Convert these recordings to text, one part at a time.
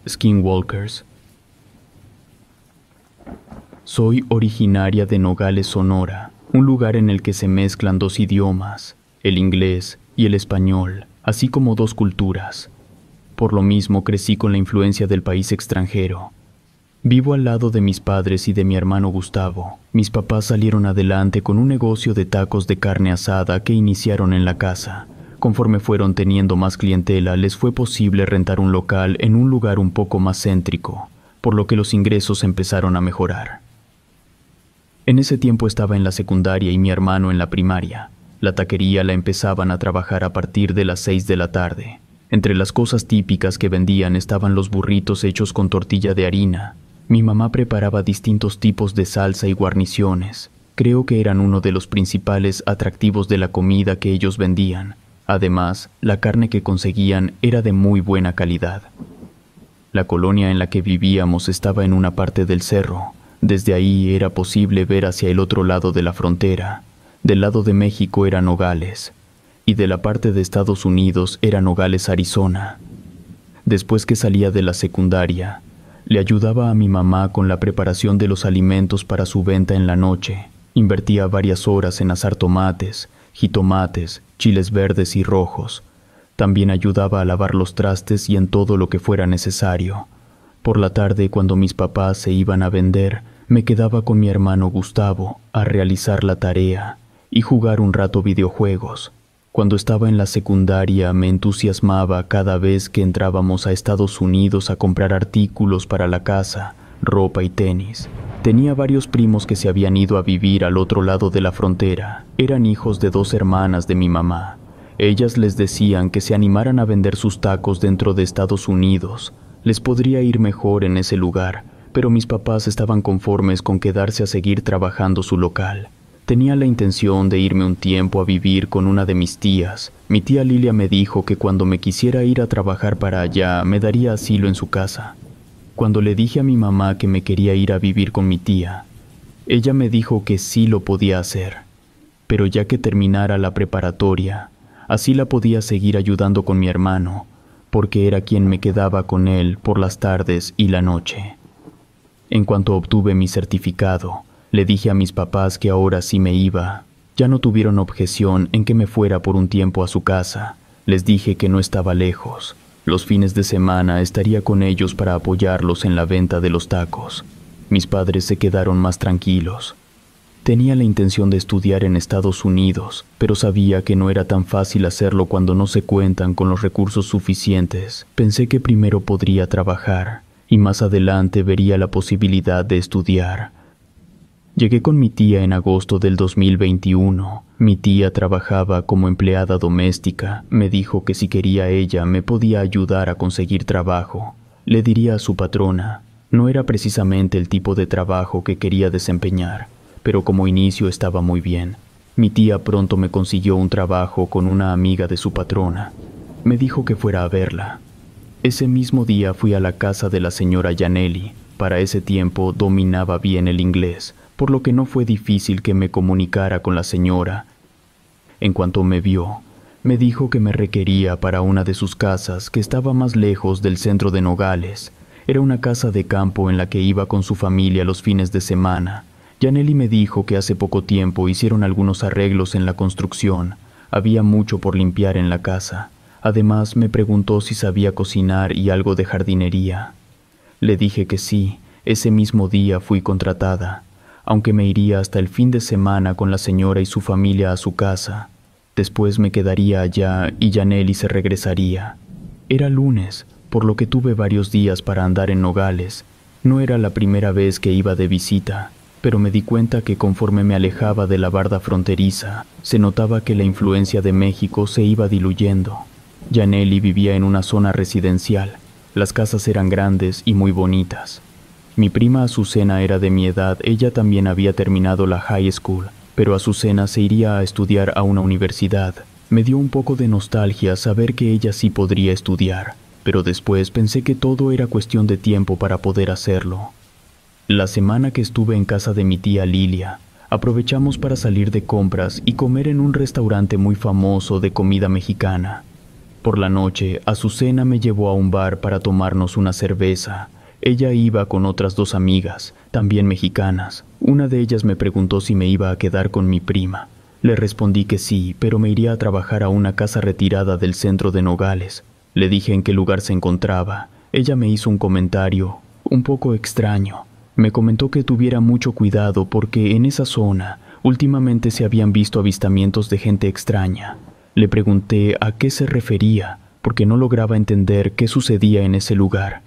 Skinwalkers. Soy originaria de Nogales, Sonora, un lugar en el que se mezclan dos idiomas, el inglés y el español, así como dos culturas. Por lo mismo crecí con la influencia del país extranjero. Vivo al lado de mis padres y de mi hermano Gustavo. Mis papás salieron adelante con un negocio de tacos de carne asada que iniciaron en la casa. Conforme fueron teniendo más clientela, les fue posible rentar un local en un lugar un poco más céntrico, por lo que los ingresos empezaron a mejorar. En ese tiempo estaba en la secundaria y mi hermano en la primaria. La taquería la empezaban a trabajar a partir de las 6 de la tarde. Entre las cosas típicas que vendían estaban los burritos hechos con tortilla de harina. Mi mamá preparaba distintos tipos de salsa y guarniciones. Creo que eran uno de los principales atractivos de la comida que ellos vendían. Además, la carne que conseguían era de muy buena calidad. La colonia en la que vivíamos estaba en una parte del cerro. Desde ahí era posible ver hacia el otro lado de la frontera. Del lado de México era Nogales, y de la parte de Estados Unidos era Nogales, Arizona. Después que salía de la secundaria, le ayudaba a mi mamá con la preparación de los alimentos para su venta en la noche. Invertía varias horas en asar tomates, jitomates, chiles verdes y rojos. También ayudaba a lavar los trastes y en todo lo que fuera necesario. Por la tarde, cuando mis papás se iban a vender, me quedaba con mi hermano Gustavo a realizar la tarea y jugar un rato videojuegos. Cuando estaba en la secundaria me entusiasmaba cada vez que entrábamos a Estados Unidos a comprar artículos para la casa, ropa y tenis. Tenía varios primos que se habían ido a vivir al otro lado de la frontera. Eran hijos de 2 hermanas de mi mamá. Ellas les decían que se animaran a vender sus tacos dentro de Estados Unidos. Les podría ir mejor en ese lugar, pero mis papás estaban conformes con quedarse a seguir trabajando su local. Tenía la intención de irme un tiempo a vivir con una de mis tías. Mi tía Lilia me dijo que cuando me quisiera ir a trabajar para allá, me daría asilo en su casa. Cuando le dije a mi mamá que me quería ir a vivir con mi tía, ella me dijo que sí lo podía hacer, pero ya que terminara la preparatoria, así la podía seguir ayudando con mi hermano, porque era quien me quedaba con él por las tardes y la noche. En cuanto obtuve mi certificado, le dije a mis papás que ahora sí me iba. Ya no tuvieron objeción en que me fuera por un tiempo a su casa. Les dije que no estaba lejos. Los fines de semana estaría con ellos para apoyarlos en la venta de los tacos. Mis padres se quedaron más tranquilos. Tenía la intención de estudiar en Estados Unidos, pero sabía que no era tan fácil hacerlo cuando no se cuentan con los recursos suficientes. Pensé que primero podría trabajar y más adelante vería la posibilidad de estudiar. Llegué con mi tía en agosto del 2021. Mi tía trabajaba como empleada doméstica. Me dijo que si quería ella me podía ayudar a conseguir trabajo. Le diría a su patrona. No era precisamente el tipo de trabajo que quería desempeñar, pero como inicio estaba muy bien. Mi tía pronto me consiguió un trabajo con una amiga de su patrona. Me dijo que fuera a verla. Ese mismo día fui a la casa de la señora Yaneli. Para ese tiempo dominaba bien el inglés, por lo que no fue difícil que me comunicara con la señora. En cuanto me vio, me dijo que me requería para una de sus casas que estaba más lejos del centro de Nogales. Era una casa de campo en la que iba con su familia los fines de semana. Yaneli me dijo que hace poco tiempo hicieron algunos arreglos en la construcción. Había mucho por limpiar en la casa. Además, me preguntó si sabía cocinar y algo de jardinería. Le dije que sí. Ese mismo día fui contratada, aunque me iría hasta el fin de semana con la señora y su familia a su casa. Después me quedaría allá y Yaneli se regresaría. Era lunes, por lo que tuve varios días para andar en Nogales. No era la primera vez que iba de visita, pero me di cuenta que conforme me alejaba de la barda fronteriza, se notaba que la influencia de México se iba diluyendo. Yaneli vivía en una zona residencial. Las casas eran grandes y muy bonitas. Mi prima Azucena era de mi edad. Ella también había terminado la high school, pero Azucena se iría a estudiar a una universidad. Me dio un poco de nostalgia saber que ella sí podría estudiar, pero después pensé que todo era cuestión de tiempo para poder hacerlo. La semana que estuve en casa de mi tía Lilia, aprovechamos para salir de compras y comer en un restaurante muy famoso de comida mexicana. Por la noche, Azucena me llevó a un bar para tomarnos una cerveza. Ella iba con otras 2 amigas, también mexicanas. Una de ellas me preguntó si me iba a quedar con mi prima. Le respondí que sí, pero me iría a trabajar a una casa retirada del centro de Nogales. Le dije en qué lugar se encontraba. Ella me hizo un comentario un poco extraño. Me comentó que tuviera mucho cuidado porque en esa zona últimamente se habían visto avistamientos de gente extraña. Le pregunté a qué se refería, porque no lograba entender qué sucedía en ese lugar.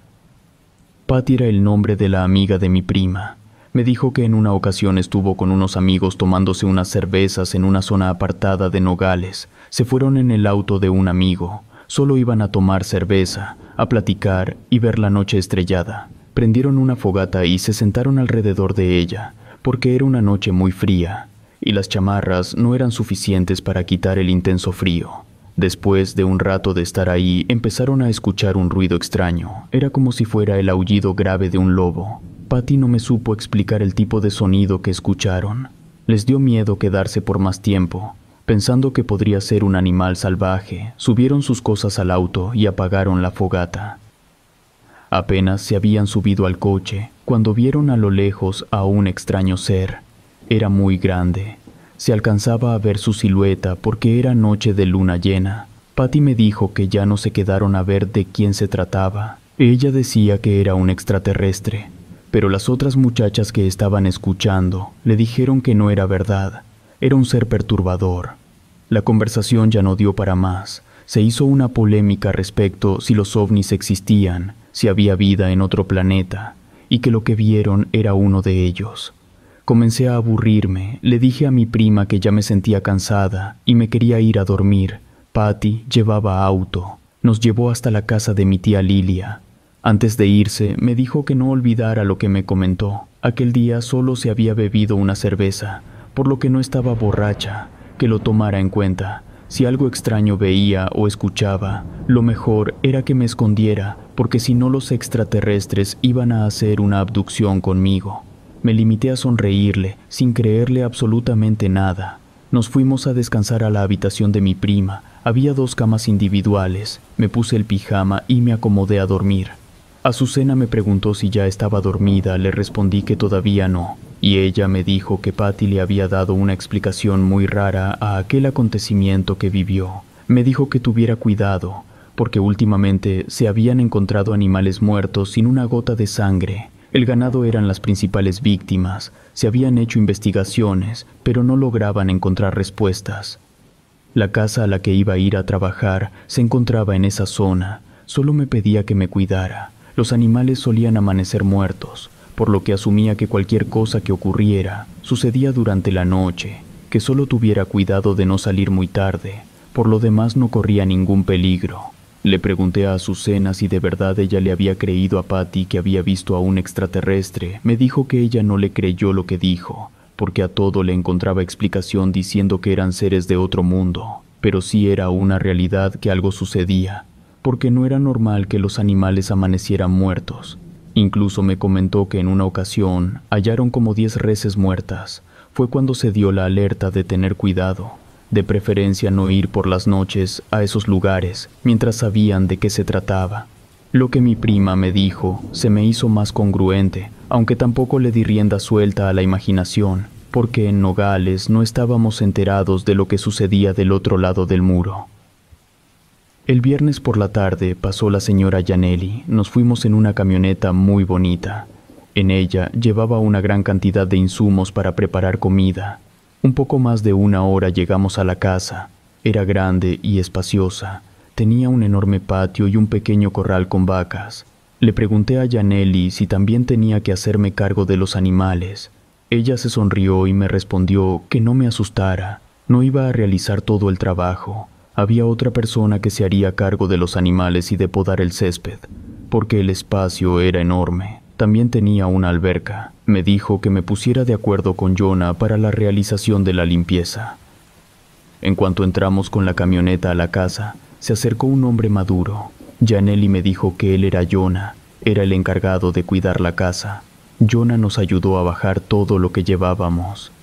Patty era el nombre de la amiga de mi prima. Me dijo que en una ocasión estuvo con unos amigos tomándose unas cervezas en una zona apartada de Nogales. Se fueron en el auto de un amigo. Solo iban a tomar cerveza, a platicar y ver la noche estrellada. Prendieron una fogata y se sentaron alrededor de ella, porque era una noche muy fría, y las chamarras no eran suficientes para quitar el intenso frío. Después de un rato de estar ahí, empezaron a escuchar un ruido extraño. Era como si fuera el aullido grave de un lobo. Patty no me supo explicar el tipo de sonido que escucharon. Les dio miedo quedarse por más tiempo. Pensando que podría ser un animal salvaje, subieron sus cosas al auto y apagaron la fogata. Apenas se habían subido al coche cuando vieron a lo lejos a un extraño ser. Era muy grande. Se alcanzaba a ver su silueta porque era noche de luna llena. Patty me dijo que ya no se quedaron a ver de quién se trataba. Ella decía que era un extraterrestre, pero las otras muchachas que estaban escuchando le dijeron que no era verdad. Era un ser perturbador. La conversación ya no dio para más. Se hizo una polémica respecto si los ovnis existían, si había vida en otro planeta, y que lo que vieron era uno de ellos. Comencé a aburrirme. Le dije a mi prima que ya me sentía cansada y me quería ir a dormir. Patty llevaba auto. Nos llevó hasta la casa de mi tía Lilia. Antes de irse, me dijo que no olvidara lo que me comentó. Aquel día solo se había bebido una cerveza, por lo que no estaba borracha, que lo tomara en cuenta. Si algo extraño veía o escuchaba, lo mejor era que me escondiera, porque si no los extraterrestres iban a hacer una abducción conmigo. Me limité a sonreírle, sin creerle absolutamente nada. Nos fuimos a descansar a la habitación de mi prima. Había 2 camas individuales. Me puse el pijama y me acomodé a dormir. Azucena me preguntó si ya estaba dormida. Le respondí que todavía no. Y ella me dijo que Patty le había dado una explicación muy rara a aquel acontecimiento que vivió. Me dijo que tuviera cuidado, porque últimamente se habían encontrado animales muertos sin una gota de sangre. El ganado eran las principales víctimas. Se habían hecho investigaciones, pero no lograban encontrar respuestas. La casa a la que iba a ir a trabajar se encontraba en esa zona. Solo me pedía que me cuidara. Los animales solían amanecer muertos, por lo que asumía que cualquier cosa que ocurriera sucedía durante la noche, que solo tuviera cuidado de no salir muy tarde. Por lo demás no corría ningún peligro. Le pregunté a Azucena si de verdad ella le había creído a Patty que había visto a un extraterrestre. Me dijo que ella no le creyó lo que dijo, porque a todo le encontraba explicación diciendo que eran seres de otro mundo. Pero sí era una realidad que algo sucedía, porque no era normal que los animales amanecieran muertos. Incluso me comentó que en una ocasión hallaron como 10 reses muertas. Fue cuando se dio la alerta de tener cuidado. De preferencia no ir por las noches a esos lugares, mientras sabían de qué se trataba. Lo que mi prima me dijo se me hizo más congruente, aunque tampoco le di rienda suelta a la imaginación, porque en Nogales no estábamos enterados de lo que sucedía del otro lado del muro. El viernes por la tarde pasó la señora Yaneli. Nos fuimos en una camioneta muy bonita. En ella llevaba una gran cantidad de insumos para preparar comida. Un poco más de 1 hora llegamos a la casa. Era grande y espaciosa. Tenía un enorme patio y un pequeño corral con vacas. Le pregunté a Yaneli si también tenía que hacerme cargo de los animales. Ella se sonrió y me respondió que no me asustara. No iba a realizar todo el trabajo. Había otra persona que se haría cargo de los animales y de podar el césped, porque el espacio era enorme. También tenía una alberca. Me dijo que me pusiera de acuerdo con Jonah para la realización de la limpieza. En cuanto entramos con la camioneta a la casa, se acercó un hombre maduro. Yaneli me dijo que él era Jonah, era el encargado de cuidar la casa. Jonah nos ayudó a bajar todo lo que llevábamos.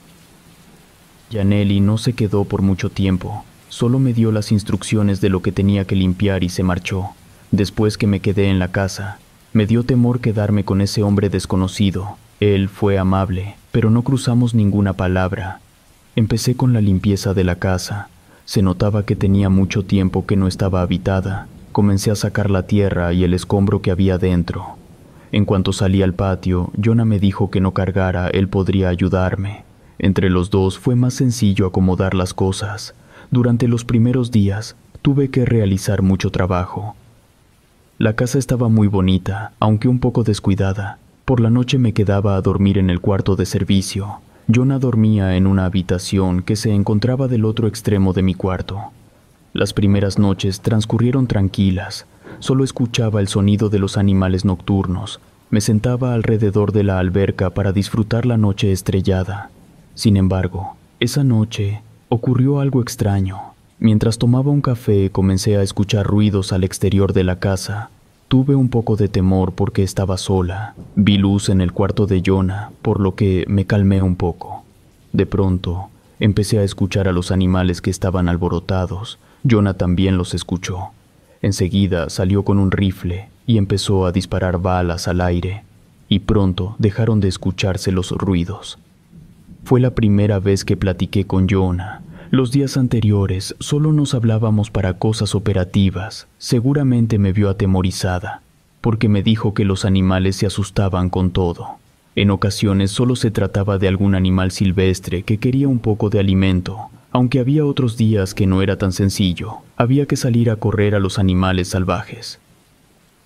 Yaneli no se quedó por mucho tiempo. Solo me dio las instrucciones de lo que tenía que limpiar y se marchó. Después que me quedé en la casa, me dio temor quedarme con ese hombre desconocido. Él fue amable, pero no cruzamos ninguna palabra. Empecé con la limpieza de la casa. Se notaba que tenía mucho tiempo que no estaba habitada. Comencé a sacar la tierra y el escombro que había dentro. En cuanto salí al patio, Jonah me dijo que no cargara, él podría ayudarme. Entre los dos fue más sencillo acomodar las cosas. Durante los primeros días, tuve que realizar mucho trabajo. La casa estaba muy bonita, aunque un poco descuidada. Por la noche me quedaba a dormir en el cuarto de servicio. Jonah dormía en una habitación que se encontraba del otro extremo de mi cuarto. Las primeras noches transcurrieron tranquilas. Solo escuchaba el sonido de los animales nocturnos. Me sentaba alrededor de la alberca para disfrutar la noche estrellada. Sin embargo, esa noche ocurrió algo extraño. Mientras tomaba un café, comencé a escuchar ruidos al exterior de la casa. Tuve un poco de temor porque estaba sola. Vi luz en el cuarto de Jonah, por lo que me calmé un poco. De pronto, empecé a escuchar a los animales que estaban alborotados. Jonah también los escuchó. Enseguida salió con un rifle y empezó a disparar balas al aire, y pronto dejaron de escucharse los ruidos. Fue la primera vez que platiqué con Jonah. Los días anteriores solo nos hablábamos para cosas operativas. Seguramente me vio atemorizada, porque me dijo que los animales se asustaban con todo. En ocasiones solo se trataba de algún animal silvestre que quería un poco de alimento, aunque había otros días que no era tan sencillo. Había que salir a correr a los animales salvajes.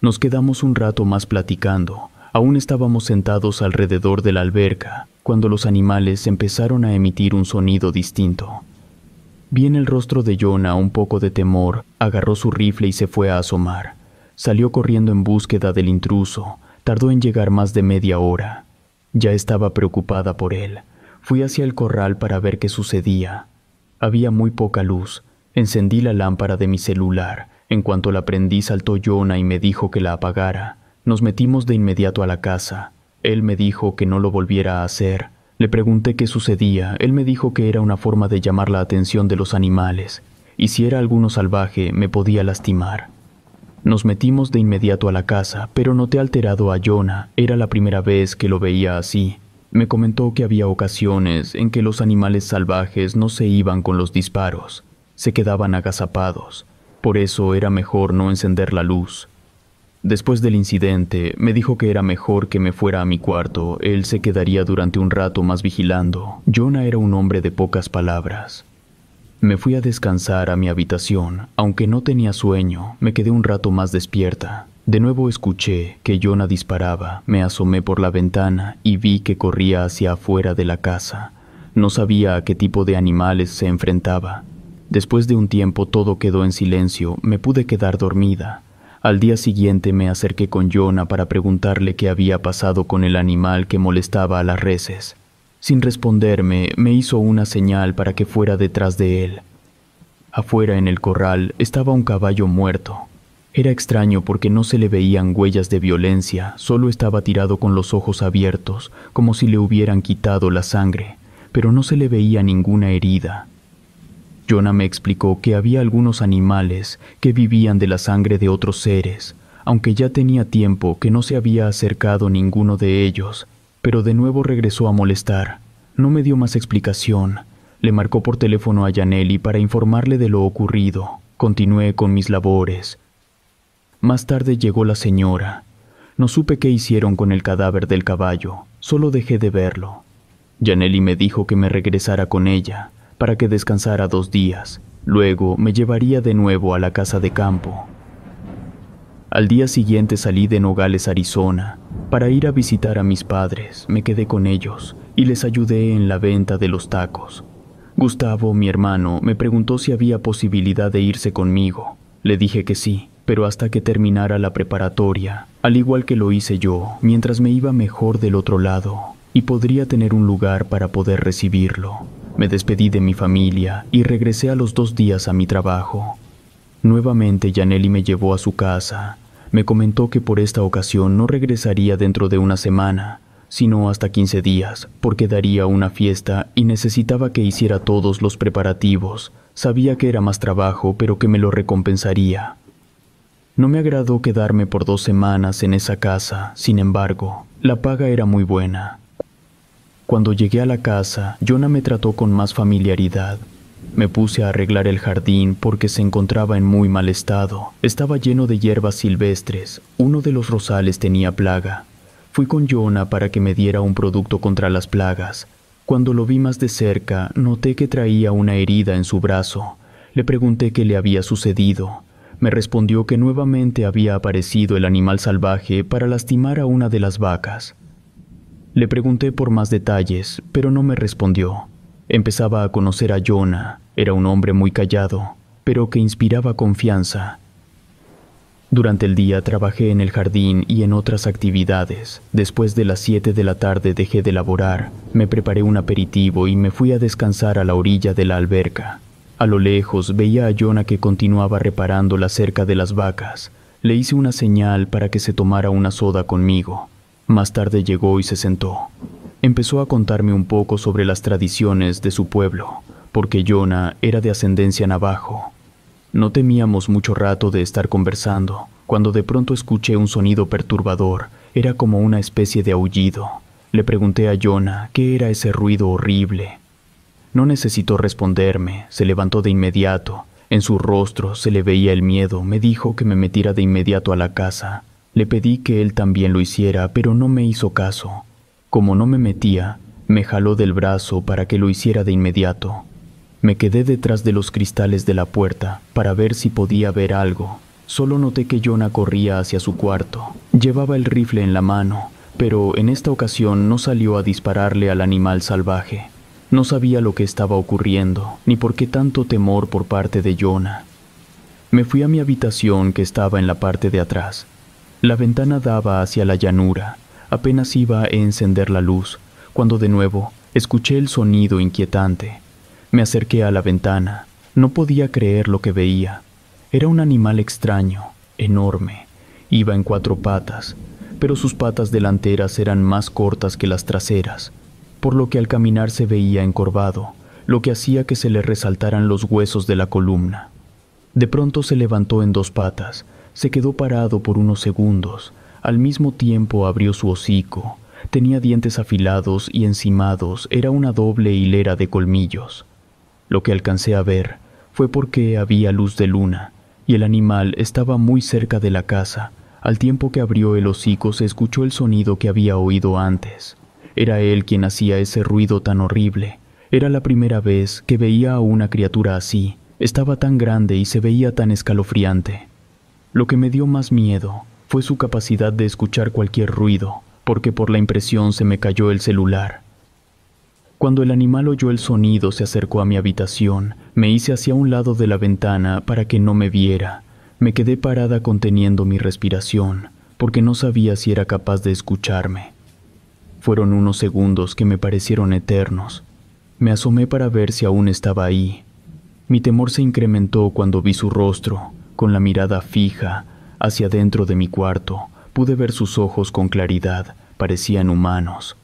Nos quedamos un rato más platicando. Aún estábamos sentados alrededor de la alberca, cuando los animales empezaron a emitir un sonido distinto. Vi en el rostro de Jonah un poco de temor, agarró su rifle y se fue a asomar. Salió corriendo en búsqueda del intruso, tardó en llegar más de media hora. Ya estaba preocupada por él. Fui hacia el corral para ver qué sucedía. Había muy poca luz. Encendí la lámpara de mi celular. En cuanto la prendí, saltó Jonah y me dijo que la apagara. Nos metimos de inmediato a la casa. Él me dijo que no lo volviera a hacer. Le pregunté qué sucedía. Él me dijo que era una forma de llamar la atención de los animales, y si era alguno salvaje me podía lastimar. Nos metimos de inmediato a la casa, pero noté alterado a Jonah. Era la primera vez que lo veía así. Me comentó que había ocasiones en que los animales salvajes no se iban con los disparos, se quedaban agazapados. Por eso era mejor no encender la luz. Después del incidente, me dijo que era mejor que me fuera a mi cuarto. Él se quedaría durante un rato más vigilando. Jonah era un hombre de pocas palabras. Me fui a descansar a mi habitación. Aunque no tenía sueño, me quedé un rato más despierta. De nuevo escuché que Jonah disparaba. Me asomé por la ventana y vi que corría hacia afuera de la casa. No sabía a qué tipo de animales se enfrentaba. Después de un tiempo todo quedó en silencio. Me pude quedar dormida. Al día siguiente me acerqué con Jonah para preguntarle qué había pasado con el animal que molestaba a las reses. Sin responderme, me hizo una señal para que fuera detrás de él. Afuera en el corral estaba un caballo muerto. Era extraño porque no se le veían huellas de violencia, solo estaba tirado con los ojos abiertos, como si le hubieran quitado la sangre, pero no se le veía ninguna herida. Jonah me explicó que había algunos animales que vivían de la sangre de otros seres, aunque ya tenía tiempo que no se había acercado ninguno de ellos, pero de nuevo regresó a molestar. No me dio más explicación. Le marcó por teléfono a Yaneli para informarle de lo ocurrido. Continué con mis labores. Más tarde llegó la señora. No supe qué hicieron con el cadáver del caballo, solo dejé de verlo. Yaneli me dijo que me regresara con ella, para que descansara 2 días. Luego me llevaría de nuevo a la casa de campo. Al día siguiente salí de Nogales, Arizona, para ir a visitar a mis padres. Me quedé con ellos y les ayudé en la venta de los tacos. Gustavo, mi hermano, me preguntó si había posibilidad de irse conmigo. Le dije que sí, pero hasta que terminara la preparatoria, al igual que lo hice yo, mientras me iba mejor del otro lado, y podría tener un lugar para poder recibirlo. Me despedí de mi familia y regresé a los 2 días a mi trabajo. Nuevamente Yaneli me llevó a su casa. Me comentó que por esta ocasión no regresaría dentro de una semana, sino hasta 15 días, porque daría una fiesta y necesitaba que hiciera todos los preparativos. Sabía que era más trabajo, pero que me lo recompensaría. No me agradó quedarme por 2 semanas en esa casa, sin embargo, la paga era muy buena. Cuando llegué a la casa, Jonah me trató con más familiaridad. Me puse a arreglar el jardín porque se encontraba en muy mal estado. Estaba lleno de hierbas silvestres, uno de los rosales tenía plaga. Fui con Jonah para que me diera un producto contra las plagas. Cuando lo vi más de cerca, noté que traía una herida en su brazo. Le pregunté qué le había sucedido. Me respondió que nuevamente había aparecido el animal salvaje para lastimar a una de las vacas. Le pregunté por más detalles, pero no me respondió. Empezaba a conocer a Jonah. Era un hombre muy callado, pero que inspiraba confianza. Durante el día trabajé en el jardín y en otras actividades. Después de las 7 de la tarde dejé de laborar, me preparé un aperitivo y me fui a descansar a la orilla de la alberca. A lo lejos veía a Jonah que continuaba reparando la cerca de las vacas. Le hice una señal para que se tomara una soda conmigo. Más tarde llegó y se sentó. Empezó a contarme un poco sobre las tradiciones de su pueblo, porque Jonah era de ascendencia navajo. No temíamos mucho rato de estar conversando, cuando de pronto escuché un sonido perturbador. Era como una especie de aullido. Le pregunté a Jonah qué era ese ruido horrible. No necesitó responderme, se levantó de inmediato. En su rostro se le veía el miedo. Me dijo que me metiera de inmediato a la casa. Le pedí que él también lo hiciera, pero no me hizo caso. Como no me metía, me jaló del brazo para que lo hiciera de inmediato. Me quedé detrás de los cristales de la puerta para ver si podía ver algo. Solo noté que Jonah corría hacia su cuarto. Llevaba el rifle en la mano, pero en esta ocasión no salió a dispararle al animal salvaje. No sabía lo que estaba ocurriendo, ni por qué tanto temor por parte de Jonah. Me fui a mi habitación, que estaba en la parte de atrás. La ventana daba hacia la llanura. Apenas iba a encender la luz, cuando de nuevo escuché el sonido inquietante. Me acerqué a la ventana. No podía creer lo que veía. Era un animal extraño, enorme. Iba en 4 patas, pero sus patas delanteras eran más cortas que las traseras, por lo que al caminar se veía encorvado, lo que hacía que se le resaltaran los huesos de la columna. De pronto se levantó en 2 patas, se quedó parado por unos segundos. Al mismo tiempo abrió su hocico. Tenía dientes afilados y encimados. Era una doble hilera de colmillos. Lo que alcancé a ver fue porque había luz de luna, y el animal estaba muy cerca de la casa. Al tiempo que abrió el hocico se escuchó el sonido que había oído antes. Era él quien hacía ese ruido tan horrible. Era la primera vez que veía a una criatura así. Estaba tan grande y se veía tan escalofriante. Lo que me dio más miedo fue su capacidad de escuchar cualquier ruido, porque por la impresión se me cayó el celular. Cuando el animal oyó el sonido se acercó a mi habitación. Me hice hacia un lado de la ventana para que no me viera. Me quedé parada conteniendo mi respiración, porque no sabía si era capaz de escucharme. Fueron unos segundos que me parecieron eternos. Me asomé para ver si aún estaba ahí. Mi temor se incrementó cuando vi su rostro, con la mirada fija hacia dentro de mi cuarto. Pude ver sus ojos con claridad, parecían humanos.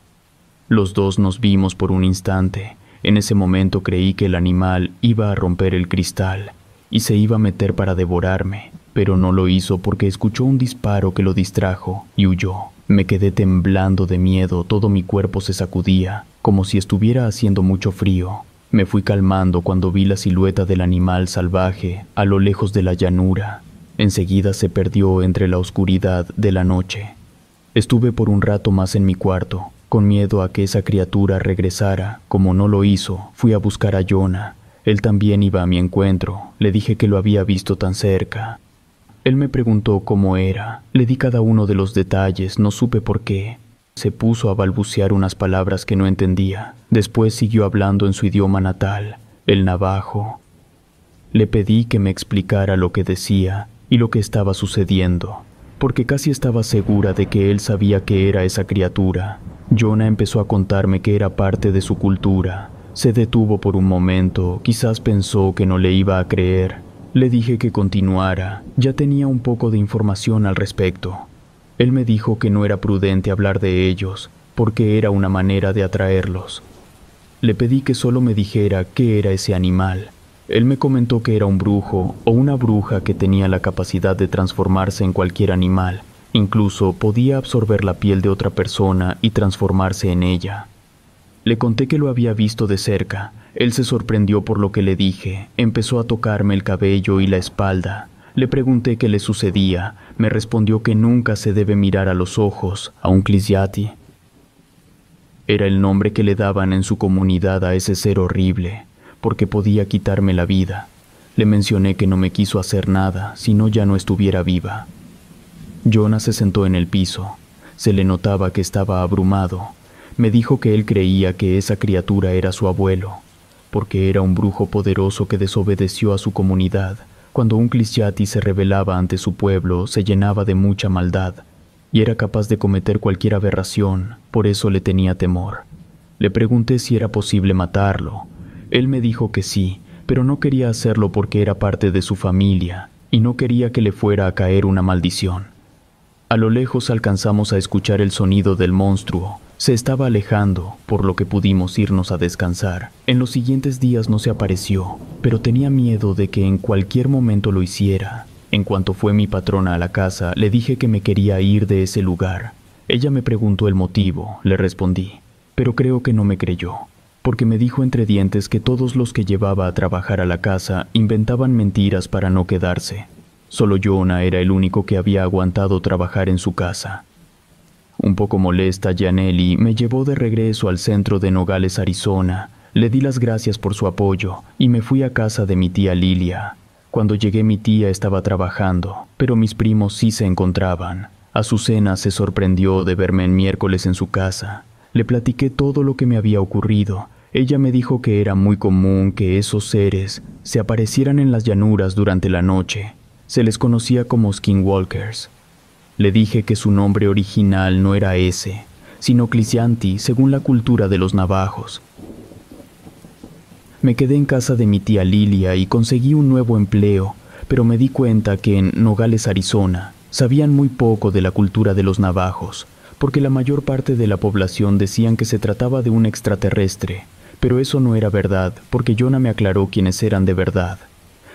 Los dos nos vimos por un instante. En ese momento creí que el animal iba a romper el cristal y se iba a meter para devorarme, pero no lo hizo porque escuchó un disparo que lo distrajo y huyó. Me quedé temblando de miedo, todo mi cuerpo se sacudía, como si estuviera haciendo mucho frío. Me fui calmando cuando vi la silueta del animal salvaje a lo lejos de la llanura. Enseguida se perdió entre la oscuridad de la noche. Estuve por un rato más en mi cuarto, con miedo a que esa criatura regresara. Como no lo hizo, fui a buscar a Jonah. Él también iba a mi encuentro. Le dije que lo había visto tan cerca. Él me preguntó cómo era. Le di cada uno de los detalles, no supe por qué. Se puso a balbucear unas palabras que no entendía. Después siguió hablando en su idioma natal, el navajo. Le pedí que me explicara lo que decía y lo que estaba sucediendo, porque casi estaba segura de que él sabía qué era esa criatura. Jonah empezó a contarme que era parte de su cultura. Se detuvo por un momento, quizás pensó que no le iba a creer. Le dije que continuara, ya tenía un poco de información al respecto. Él me dijo que no era prudente hablar de ellos, porque era una manera de atraerlos. Le pedí que solo me dijera qué era ese animal. Él me comentó que era un brujo o una bruja que tenía la capacidad de transformarse en cualquier animal. Incluso podía absorber la piel de otra persona y transformarse en ella. Le conté que lo había visto de cerca. Él se sorprendió por lo que le dije. Empezó a tocarme el cabello y la espalda. Le pregunté qué le sucedía. Me respondió que nunca se debe mirar a los ojos a un Clisyati. Era el nombre que le daban en su comunidad a ese ser horrible, porque podía quitarme la vida. Le mencioné que no me quiso hacer nada, si no ya no estuviera viva. Jonah se sentó en el piso. Se le notaba que estaba abrumado. Me dijo que él creía que esa criatura era su abuelo, porque era un brujo poderoso que desobedeció a su comunidad. Cuando un Clisyati se rebelaba ante su pueblo, se llenaba de mucha maldad, y era capaz de cometer cualquier aberración, por eso le tenía temor. Le pregunté si era posible matarlo. Él me dijo que sí, pero no quería hacerlo porque era parte de su familia, y no quería que le fuera a caer una maldición. A lo lejos alcanzamos a escuchar el sonido del monstruo. Se estaba alejando, por lo que pudimos irnos a descansar. En los siguientes días no se apareció, pero tenía miedo de que en cualquier momento lo hiciera. En cuanto fue mi patrona a la casa, le dije que me quería ir de ese lugar. Ella me preguntó el motivo, le respondí, pero creo que no me creyó, porque me dijo entre dientes que todos los que llevaba a trabajar a la casa inventaban mentiras para no quedarse. Solo Jonah era el único que había aguantado trabajar en su casa. Un poco molesta, Janelli me llevó de regreso al centro de Nogales, Arizona. Le di las gracias por su apoyo y me fui a casa de mi tía Lilia. Cuando llegué mi tía estaba trabajando, pero mis primos sí se encontraban. Azucena se sorprendió de verme el miércoles en su casa. Le platiqué todo lo que me había ocurrido. Ella me dijo que era muy común que esos seres se aparecieran en las llanuras durante la noche. Se les conocía como skinwalkers. Le dije que su nombre original no era ese, sino Clisyati, según la cultura de los navajos. Me quedé en casa de mi tía Lilia y conseguí un nuevo empleo, pero me di cuenta que en Nogales, Arizona, sabían muy poco de la cultura de los navajos, porque la mayor parte de la población decían que se trataba de un extraterrestre, pero eso no era verdad, porque Jonah me aclaró quiénes eran de verdad.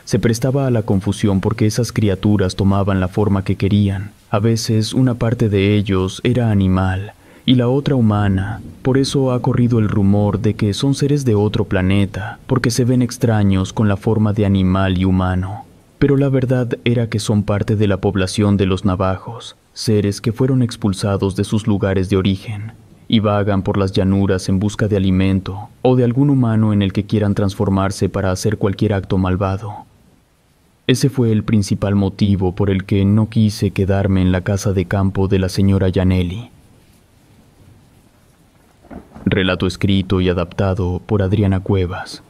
Se prestaba a la confusión porque esas criaturas tomaban la forma que querían. A veces una parte de ellos era animal y la otra humana. Por eso ha corrido el rumor de que son seres de otro planeta, porque se ven extraños con la forma de animal y humano. Pero la verdad era que son parte de la población de los navajos, seres que fueron expulsados de sus lugares de origen y vagan por las llanuras en busca de alimento o de algún humano en el que quieran transformarse para hacer cualquier acto malvado. Ese fue el principal motivo por el que no quise quedarme en la casa de campo de la señora Janelli. Relato escrito y adaptado por Adriana Cuevas.